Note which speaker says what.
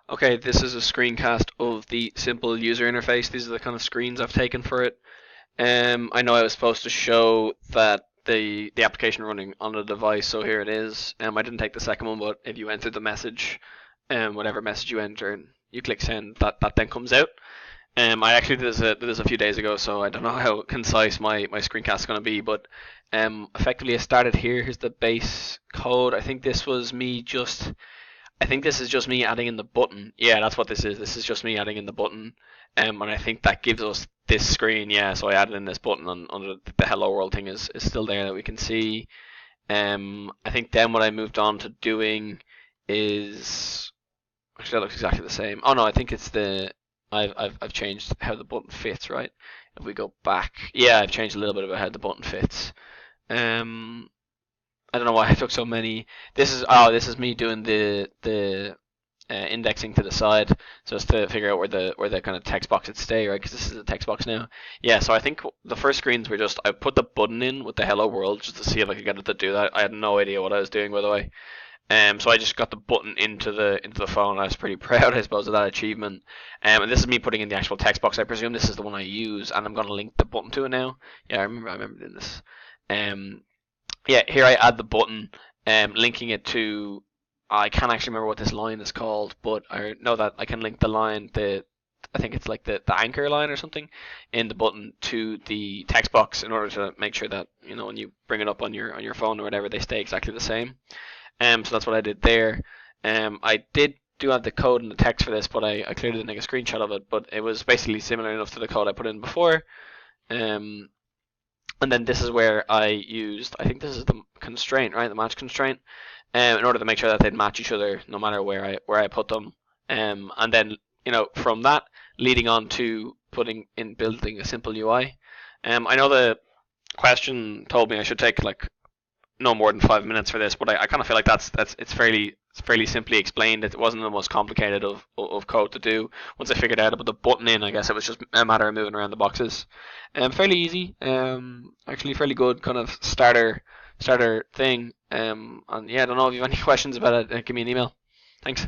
Speaker 1: Okay, this is a screencast of the simple user interface. These are the kind of screens I've taken for it. I know I was supposed to show that the application running on the device, so here it is. I didn't take the second one, but if you enter the message, whatever message you enter, and you click send, that then comes out. I actually did this a few days ago, so I don't know how concise my screencast is going to be, but effectively I started here. Here's the base code. I think this is just me adding in the button. Yeah, that's what this is. This is just me adding in the button. And I think that gives us this screen. Yeah, so I added in this button on the hello world thing is still there that we can see. I think then what I moved on to doing is actually that looks exactly the same. Oh no, I think it's the I've changed how the button fits, right? If we go back, yeah, I've changed a little bit about how the button fits. Um, I don't know why I took so many. This is me doing the indexing to the side, so as to figure out where the kind of text box would stay, right? Because this is a text box now. Yeah, so I think the first screens were just I put the button in with the hello world just to see if I could get it to do that. I had no idea what I was doing, by the way. So I just got the button into the phone. I was pretty proud, I suppose, of that achievement. And this is me putting in the actual text box. I presume this is the one I use, and I'm gonna link the button to it now. Yeah, I remember doing this. Um, yeah, here I add the button, linking it to. I can't actually remember what this line is called, but I know that I can link the line, I think it's like the anchor line or something, in the button to the text box in order to make sure that when you bring it up on your phone or whatever, they stay exactly the same. So that's what I did there. I did do have the code and the text for this, but I clearly didn't take a screenshot of it. But it was basically similar enough to the code I put in before. Um, and then this is where I used, I think this is the constraint, right? The match constraint, in order to make sure that they'd match each other no matter where I put them. And then from that leading on to building a simple UI. I know the question told me I should take like no more than 5 minutes for this, but I kind of feel like it's fairly simply explained. It wasn't the most complicated of code to do. Once I figured out about the button in, I guess it was just a matter of moving around the boxes. Fairly easy. Actually fairly good kind of starter thing. And yeah, I don't know if you have any questions about it. Give me an email. Thanks.